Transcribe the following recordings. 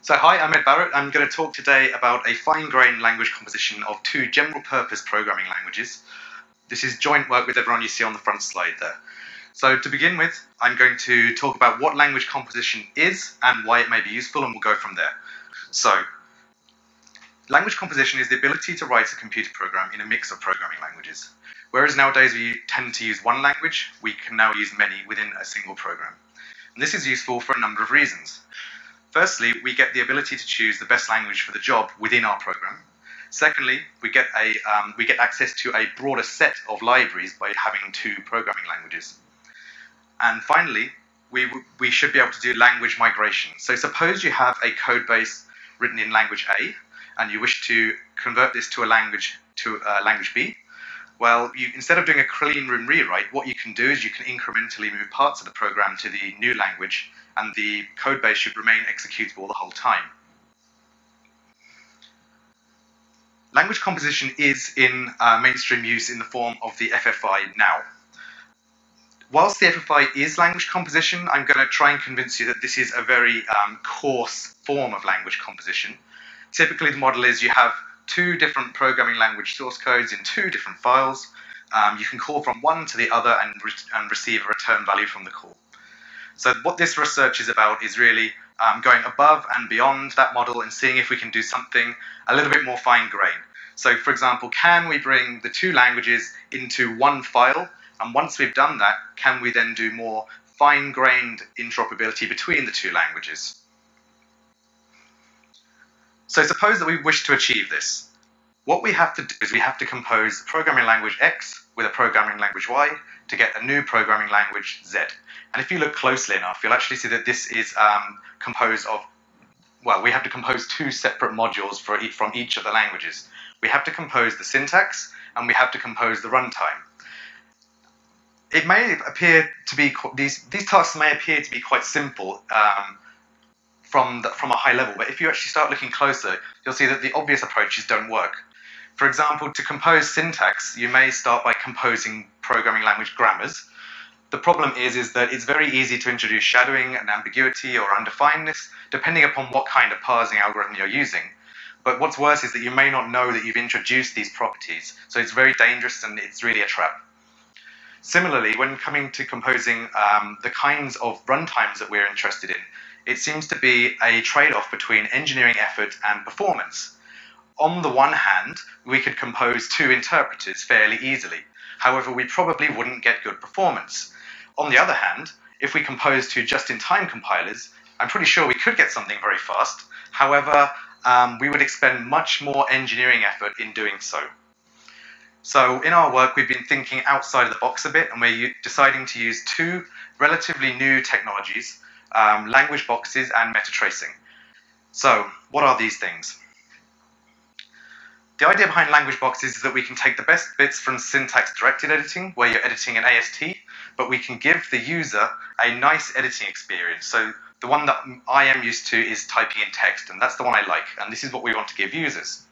So hi, I'm Barrett. I'm going to talk today about a fine-grained language composition of two general-purpose programming languages. This is joint work with everyone you see on the front slide there. So to begin with, I'm going to talk about what language composition is and why it may be useful, and we'll go from there. So, language composition is the ability to write a computer program in a mix of programming languages. Whereas nowadays we tend to use one language, we can now use many within a single program. And this is useful for a number of reasons. Firstly, we get the ability to choose the best language for the job within our program. Secondly, we get access to a broader set of libraries by having two programming languages. And finally, we should be able to do language migration. So suppose you have a code base written in language A, and you wish to convert this to language B. Well, instead of doing a clean room rewrite, what you can do is you can incrementally move parts of the program to the new language, and the code base should remain executable the whole time. Language composition is in mainstream use in the form of the FFI now. Whilst the FFI is language composition, I'm going to try and convince you that this is a very coarse form of language composition. Typically, the model is you have two different programming language source codes in two different files. You can call from one to the other and receive a return value from the call. So what this research is about is really going above and beyond that model and seeing if we can do something a little bit more fine-grained. So, for example, can we bring the two languages into one file? And once we've done that, can we then do more fine-grained interoperability between the two languages? So suppose that we wish to achieve this. What we have to do is we have to compose programming language X with a programming language Y to get a new programming language Z. And if you look closely enough, you'll actually see that this is composed of, well, we have to compose two separate modules from each of the languages. We have to compose the syntax and we have to compose the runtime. It may appear to be, these tasks may appear to be quite simple from a high level, but if you actually start looking closer, you'll see that the obvious approaches don't work. For example, to compose syntax, you may start by composing programming language grammars. The problem is that it's very easy to introduce shadowing and ambiguity or undefinedness, depending upon what kind of parsing algorithm you're using. But what's worse is that you may not know that you've introduced these properties, so it's very dangerous and it's really a trap. Similarly, when coming to composing the kinds of runtimes that we're interested in, it seems to be a trade-off between engineering effort and performance. On the one hand, we could compose two interpreters fairly easily. However, we probably wouldn't get good performance. On the other hand, if we compose two just-in-time compilers, I'm pretty sure we could get something very fast. However, we would expend much more engineering effort in doing so. So in our work, we've been thinking outside of the box a bit, and we're deciding to use two relatively new technologies, language boxes and meta tracing. So what are these things? The idea behind language boxes is that we can take the best bits from syntax-directed editing, where you're editing an AST, but we can give the user a nice editing experience. So the one that I am used to is typing in text, and that's the one I like, and this is what we want to give users.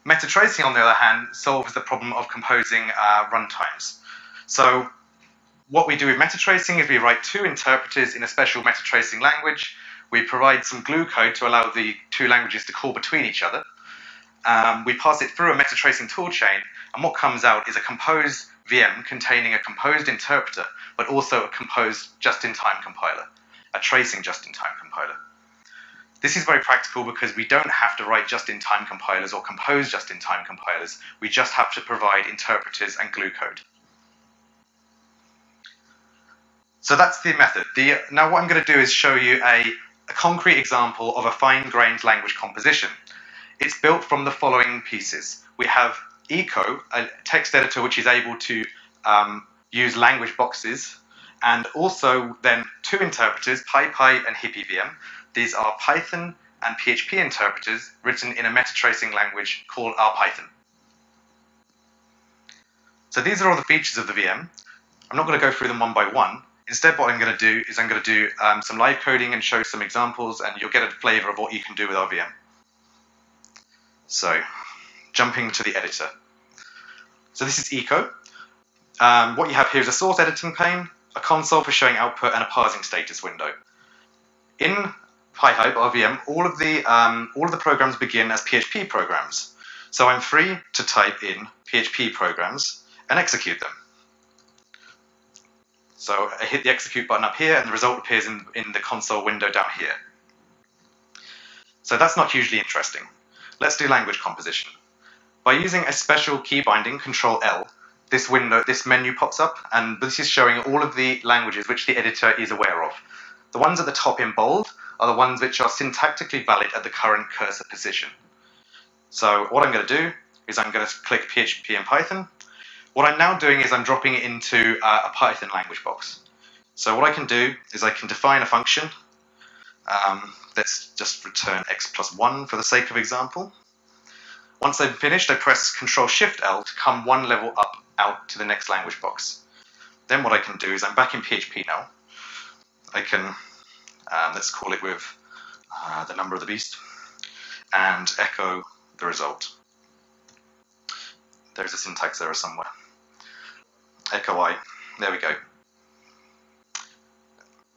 Meta tracing, on the other hand, solves the problem of composing runtimes. So what we do with meta tracing is we write two interpreters in a special meta tracing language. We provide some glue code to allow the two languages to call between each other. We pass it through a meta tracing toolchain, and what comes out is a composed VM containing a composed interpreter, but also a composed just-in-time compiler, a tracing just-in-time compiler. This is very practical because we don't have to write just-in-time compilers or compose just-in-time compilers. We just have to provide interpreters and glue code. So that's the method. Now what I'm going to do is show you a concrete example of a fine-grained language composition. It's built from the following pieces. We have Eco, a text editor which is able to use language boxes, and also then two interpreters, PyHyp and HippyVM. These are Python and PHP interpreters written in a meta-tracing language called RPython. So these are all the features of the VM. I'm not going to go through them one by one. Instead, what I'm going to do is I'm going to do some live coding and show some examples, and you'll get a flavor of what you can do with our VM. So, jumping to the editor. So this is Eco. What you have here is a source editing pane, a console for showing output, and a parsing status window. In PyHyp RVM, all of the programs begin as PHP programs. So I'm free to type in PHP programs and execute them. So I hit the execute button up here, and the result appears in the console window down here. So that's not hugely interesting. Let's do language composition. By using a special key binding, Control L, this menu pops up, and this is showing all of the languages which the editor is aware of. The ones at the top in bold are the ones which are syntactically valid at the current cursor position. So what I'm going to do is I'm going to click PHP and Python. What I'm now doing is I'm dropping it into a Python language box. So what I can do is I can define a function. Let's just return x plus 1 for the sake of example. Once I've finished, I press Control-Shift-L to come one level up out to the next language box. Then what I can do is I'm back in PHP now. I can, let's call it with the number of the beast, and echo the result. There's a syntax error somewhere. Echo I. There we go.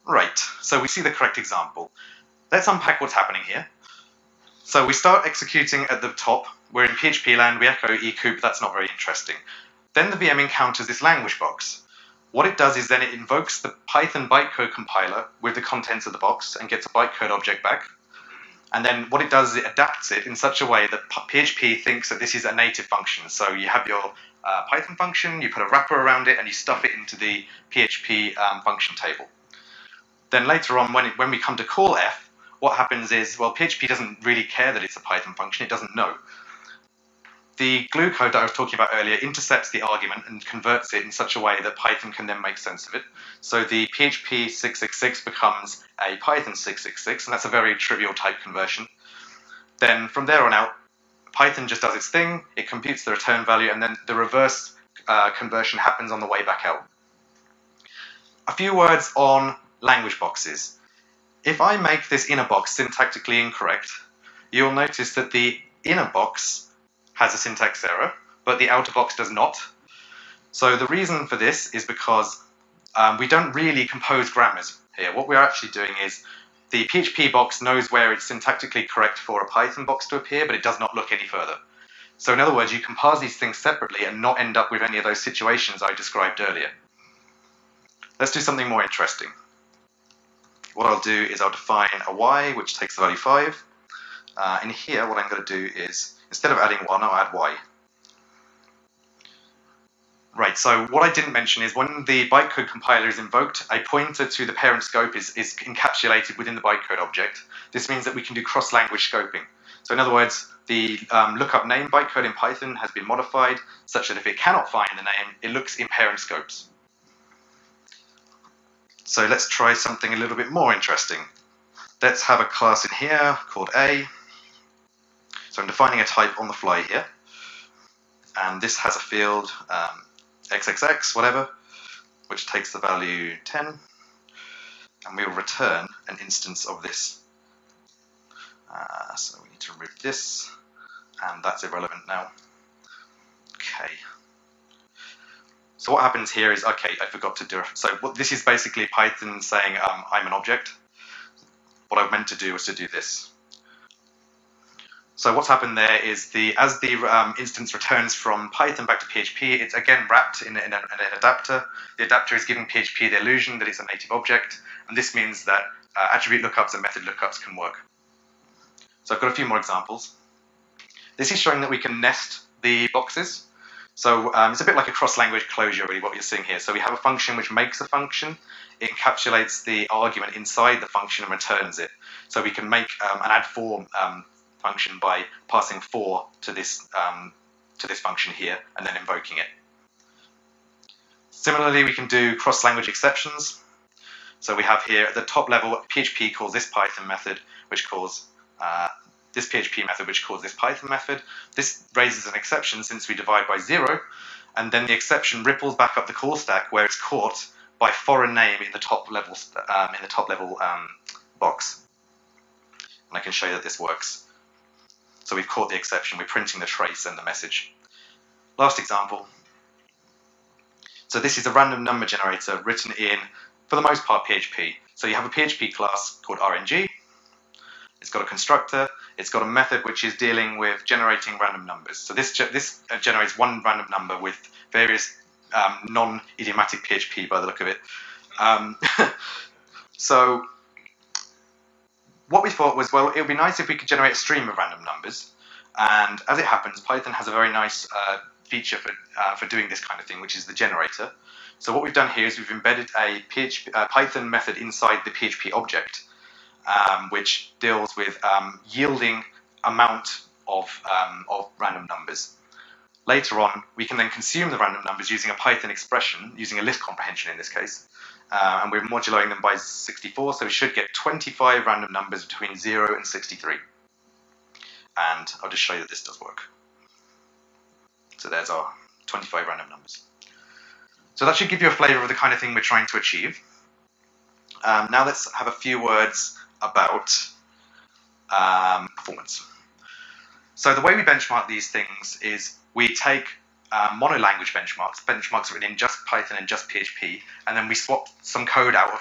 Right, so we see the correct example. Let's unpack what's happening here. So we start executing at the top. We're in PHP land, we echo ecoup, that's not very interesting. Then the VM encounters this language box. What it does is then it invokes the Python bytecode compiler with the contents of the box and gets a bytecode object back. And then what it does is it adapts it in such a way that PHP thinks that this is a native function. So you have your Python function, you put a wrapper around it, and you stuff it into the PHP function table. Then later on, when we come to call f, what happens is, well, PHP doesn't really care that it's a Python function, it doesn't know. The glue code that I was talking about earlier intercepts the argument and converts it in such a way that Python can then make sense of it. So the PHP 666 becomes a Python 666, and that's a very trivial type conversion. Then from there on out, Python just does its thing, it computes the return value, and then the reverse conversion happens on the way back out. A few words on language boxes. If I make this inner box syntactically incorrect, you'll notice that the inner box has a syntax error, but the outer box does not. So the reason for this is because we don't really compose grammars here. What we're actually doing is the PHP box knows where it's syntactically correct for a Python box to appear, but it does not look any further. So in other words, you can parse these things separately and not end up with any of those situations I described earlier. Let's do something more interesting. What I'll do is I'll define a y, which takes the value 5. In here, what I'm going to do is, instead of adding 1, I'll add y. Right, so what I didn't mention is when the bytecode compiler is invoked, a pointer to the parent scope is encapsulated within the bytecode object. This means that we can do cross-language scoping. So in other words, the lookup name bytecode in Python has been modified such that if it cannot find the name, it looks in parent scopes. So let's try something a little bit more interesting. Let's have a class in here called A. So I'm defining a type on the fly here. And this has a field xxx, whatever, which takes the value 10. And we will return an instance of this. So we need to remove this. And that's irrelevant now. Okay. So what happens here is, okay, I forgot to do it. So this is basically Python saying I'm an object. What I meant to do was to do this. So what's happened there is as the instance returns from Python back to PHP, it's again wrapped in an adapter. The adapter is giving PHP the illusion that it's a native object, and this means that attribute lookups and method lookups can work. So I've got a few more examples. This is showing that we can nest the boxes. So it's a bit like a cross-language closure, really, what you're seeing here. So we have a function which makes a function. It encapsulates the argument inside the function and returns it. So we can make an add for function by passing for to this function here and then invoking it. Similarly, we can do cross-language exceptions. So we have here at the top level, PHP calls this Python method, which calls this PHP method, which calls this Python method. This raises an exception since we divide by 0, and then the exception ripples back up the call stack where it's caught by foreign name in the top level box. And I can show you that this works. So we've caught the exception. We're printing the trace and the message. Last example. So this is a random number generator written in, for the most part, PHP. So you have a PHP class called RNG. It's got a constructor. It's got a method which is dealing with generating random numbers. So this generates one random number with various non-idiomatic PHP by the look of it. So what we thought was, well, it would be nice if we could generate a stream of random numbers. And as it happens, Python has a very nice feature for doing this kind of thing, which is the generator. So what we've done here is we've embedded a Python method inside the PHP object, which deals with yielding amount of random numbers. Later on, we can then consume the random numbers using a Python expression, using a list comprehension in this case, and we're modulating them by 64, so we should get 25 random numbers between 0 and 63. And I'll just show you that this does work. So there's our 25 random numbers. So that should give you a flavor of the kind of thing we're trying to achieve. Now let's have a few words about performance. So the way we benchmark these things is we take monolanguage benchmarks written in just Python and just PHP, and then we swap some code out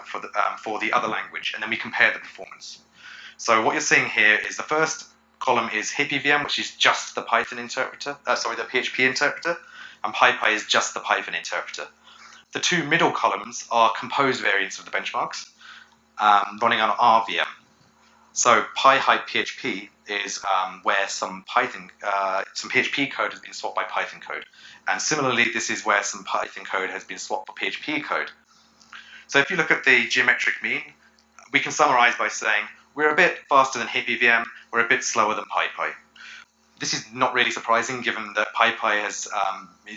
for the other language, and then we compare the performance. So what you're seeing here is the first column is HippyVM, which is just the Python interpreter, the PHP interpreter, and PyPy is just the Python interpreter. The two middle columns are composed variants of the benchmarks running on RVM. So PyHyp PHP is where some PHP code has been swapped by Python code. And similarly, this is where some Python code has been swapped for PHP code. So if you look at the geometric mean, we can summarize by saying we're a bit faster than HippyVM, we're a bit slower than PyPy. This is not really surprising given that PyPy is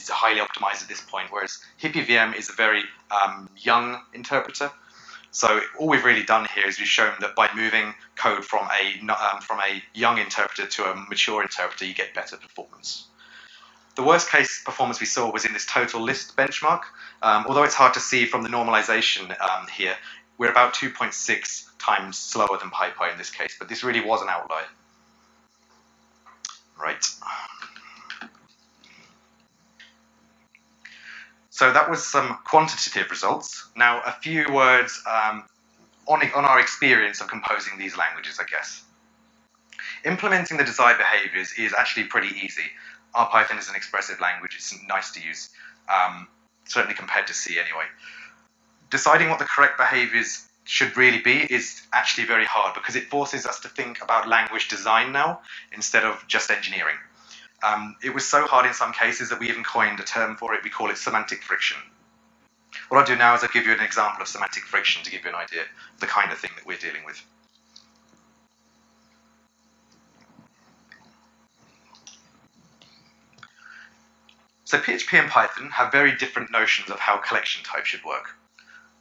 highly optimized at this point, whereas HippyVM is a very young interpreter. So all we've really done here is we've shown that by moving code from a young interpreter to a mature interpreter, you get better performance. The worst case performance we saw was in this total list benchmark. Although it's hard to see from the normalization here, we're about 2.6 times slower than PyPy in this case, but this really was an outlier. Right. So that was some quantitative results. Now, a few words on our experience of composing these languages, I guess. Implementing the desired behaviors is actually pretty easy. Python is an expressive language. It's nice to use, certainly compared to C anyway. Deciding what the correct behaviors should really be is actually very hard because it forces us to think about language design now instead of just engineering. It was so hard in some cases that we even coined a term for it. We call it semantic friction. What I'll do now is I'll give you an example of semantic friction to give you an idea of the kind of thing that we're dealing with. So PHP and Python have very different notions of how collection types should work.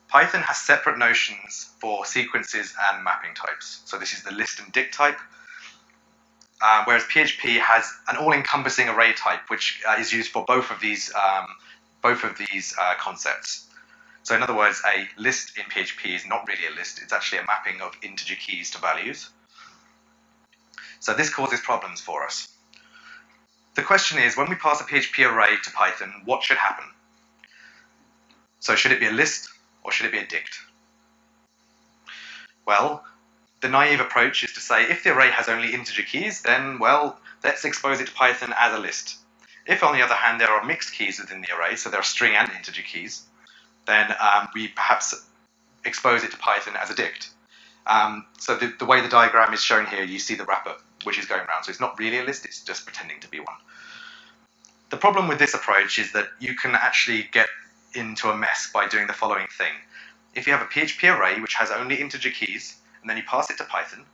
Python has separate notions for sequences and mapping types. So this is the list and dict type. Whereas PHP has an all-encompassing array type, which is used for both of these concepts. So in other words, a list in PHP is not really a list, it's actually a mapping of integer keys to values. So this causes problems for us. The question is, when we pass a PHP array to Python, what should happen? So should it be a list or should it be a dict? Well, the naive approach is to say, if the array has only integer keys, then, well, let's expose it to Python as a list. If, on the other hand, there are mixed keys within the array, so there are string and integer keys, then we perhaps expose it to Python as a dict. So the way the diagram is shown here, you see the wrapper, which is going around. So it's not really a list, it's just pretending to be one. The problem with this approach is that you can actually get into a mess by doing the following thing. If you have a PHP array which has only integer keys, and then you pass it to Python,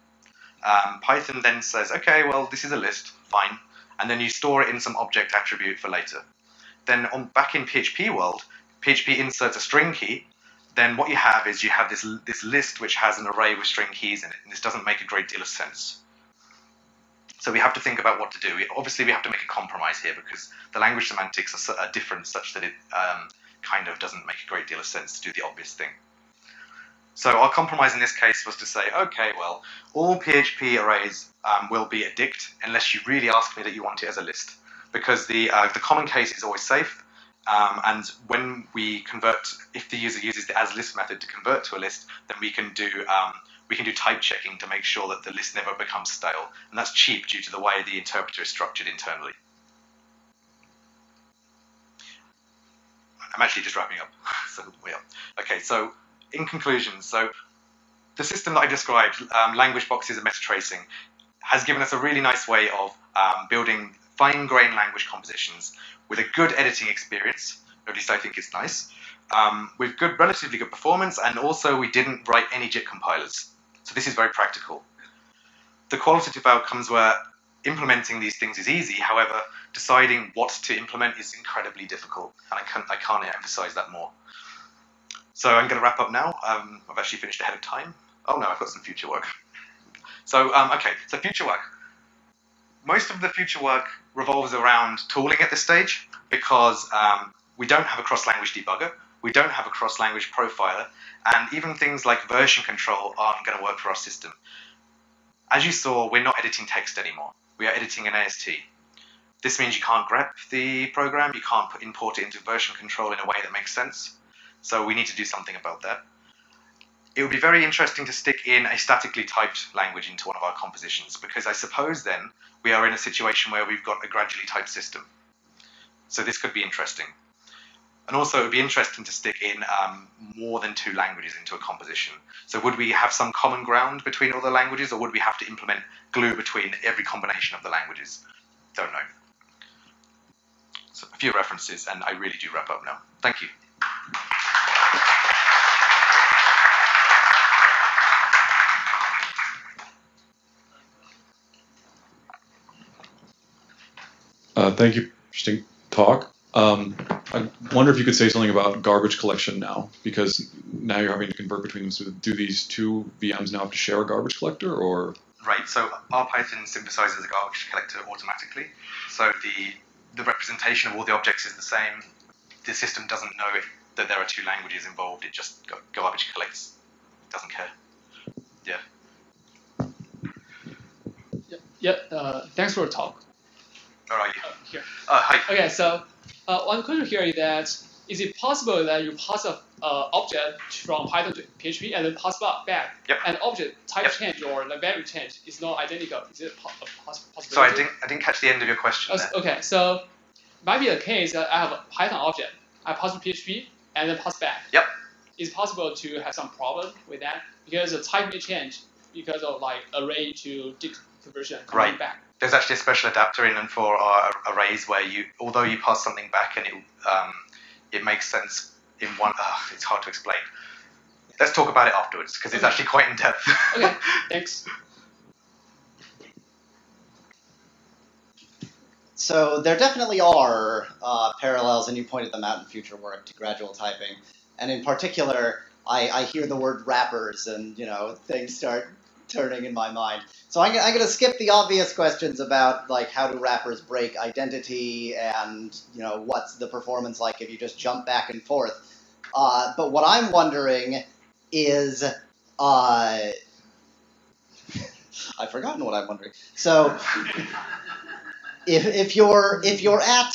Python then says, okay, well, this is a list, fine, and then you store it in some object attribute for later. Then back in PHP world, PHP inserts a string key, then what you have is you have this list which has an array with string keys in it, and this doesn't make a great deal of sense. So we have to think about what to do. Obviously, we have to make a compromise here because the language semantics are different such that it kind of doesn't make a great deal of sense to do the obvious thing. So our compromise in this case was to say, okay, well, all PHP arrays will be a dict unless you really ask me that you want it as a list, because the common case is always safe, And when we convert, if the user uses the asList method to convert to a list, then we can do type checking to make sure that the list never becomes stale. And that's cheap due to the way the interpreter is structured internally. I'm actually just wrapping up. So yeah. Okay, so in conclusion, so the system that I described, language boxes and meta tracing, has given us a really nice way of building fine-grained language compositions with a good editing experience, or at least I think it's nice, with relatively good performance, and also we didn't write any JIT compilers. So this is very practical. The qualitative outcomes were implementing these things is easy, however, deciding what to implement is incredibly difficult, and I can't emphasize that more. So I'm going to wrap up now. I've actually finished ahead of time. Oh no, I've got some future work. So, okay, so future work. Most of the future work revolves around tooling at this stage because we don't have a cross-language debugger, we don't have a cross-language profiler, and even things like version control aren't going to work for our system. As you saw, we're not editing text anymore. We are editing an AST. This means you can't grep the program, you can't import it into version control in a way that makes sense. So we need to do something about that. It would be very interesting to stick in a statically typed language into one of our compositions, because I suppose then we are in a situation where we've got a gradually typed system. So this could be interesting. And also it would be interesting to stick in more than 2 languages into a composition. So would we have some common ground between all the languages, or would we have to implement glue between every combination of the languages? Don't know. So a few references, and I really do wrap up now. Thank you. Thank you. Interesting talk. I wonder if you could say something about garbage collection now, because now you're having to convert between them. So do these 2 VMs now have to share a garbage collector, or? Right, so our Python synthesizes a garbage collector automatically. So the representation of all the objects is the same. The system doesn't know that there are 2 languages involved. It just garbage collects. It doesn't care. Yeah. Yeah. Thanks for the talk. Where are you? Here. Hi. Okay, so one question here is that is it possible that you pass an object from Python to PHP and then pass back? Yep. And object type Yep. change or the value change is not identical? Is it a possibility? So I didn't catch the end of your question there. Okay, so might be the case that I have a Python object, I pass to PHP and then pass back. Yep. Is it possible to have some problem with that? Because the type may change because of like array to dict conversion coming back. There's actually a special adapter in and for our arrays where although you pass something back and it makes sense in one. It's hard to explain. Let's talk about it afterwards because it's actually quite in depth. Okay, thanks. So there definitely are parallels, and you pointed them out in future work, to gradual typing. And in particular, I hear the word wrappers, and things start turning in my mind. So I'm going to skip the obvious questions about like how do wrappers break identity and what's the performance like if you just jump back and forth. But what I'm wondering is I've forgotten what I'm wondering. So if you're at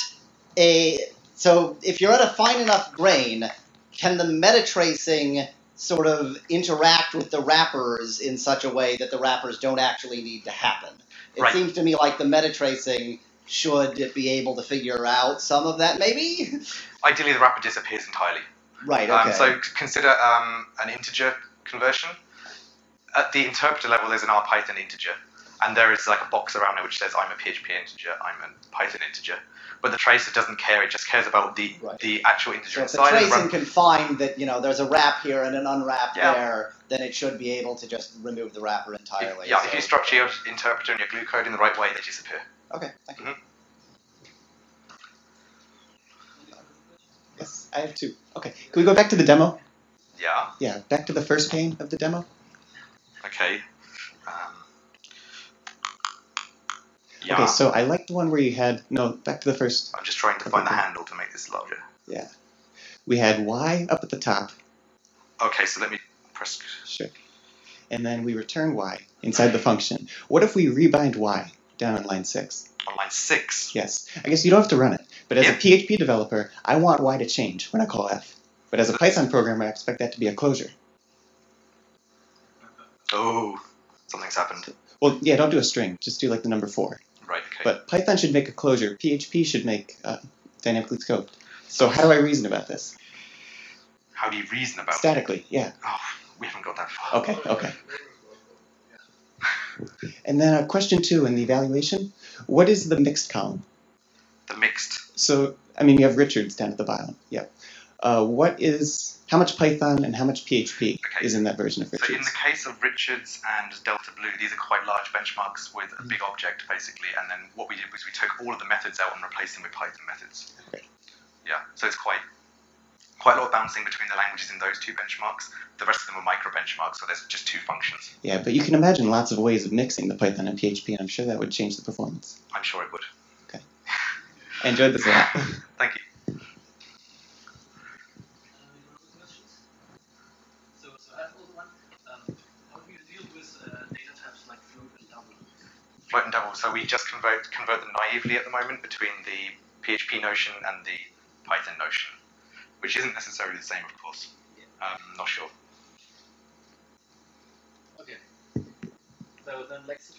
a fine enough grain, can the meta tracing sort of interact with the wrappers in such a way that the wrappers don't actually need to happen? It Right. seems to me like the meta tracing should be able to figure out some of that, maybe? Ideally, the wrapper disappears entirely. Right, okay. So consider an integer conversion. At the interpreter level, there's an RPython integer, and there is like a box around it which says I'm a PHP integer, I'm a Python integer. But the tracer doesn't care; it just cares about the actual integer So if the tracing can find that there's a wrap here and an unwrap there, then it should be able to just remove the wrapper entirely. If you structure your interpreter and your glue code in the right way, they disappear. Okay, thank you. Mm-hmm. Yes, I have 2. Okay, can we go back to the demo? Yeah. Yeah, back to the first pane of the demo. Okay. Yeah. Okay, so I like the one where you had, back to the first. I'm just trying to find the handle to make this larger. Yeah. We had y up at the top. Okay, so let me press. Sure. And then we return y inside the function. What if we rebind y down on line 6. On line 6. Yes. I guess you don't have to run it, but as Yeah. a PHP developer, I want y to change when I call f. But as a Python programmer, I expect that to be a closure. Oh, something's happened. Well, yeah, don't do a string. Just do like the number 4. Right, okay. But Python should make a closure. PHP should make dynamically scoped. So how do I reason about this? How do you reason about it? Statically, yeah. Oh, we haven't got that far. Okay. And then question 2 in the evaluation. What is the mixed column? The mixed. So, I mean, you have Richards down at the bottom. Yep. How much Python and how much PHP is in that version of Richards? So in the case of Richards and Delta Blue, these are quite large benchmarks with a big object, basically. And then what we did was we took all of the methods out and replaced them with Python methods. Okay. Yeah, so it's quite a lot of bouncing between the languages in those 2 benchmarks. The rest of them are micro benchmarks, so there's just 2 functions. Yeah, but you can imagine lots of ways of mixing the Python and PHP, and I'm sure that would change the performance. I'm sure it would. Okay. I enjoyed this a lot. Thank you. So I have also one. How do you deal with data types like float and double? Float and double. So we just convert them naively at the moment between the PHP notion and the Python notion, which isn't necessarily the same, of course. Not sure. Okay. So then, thanks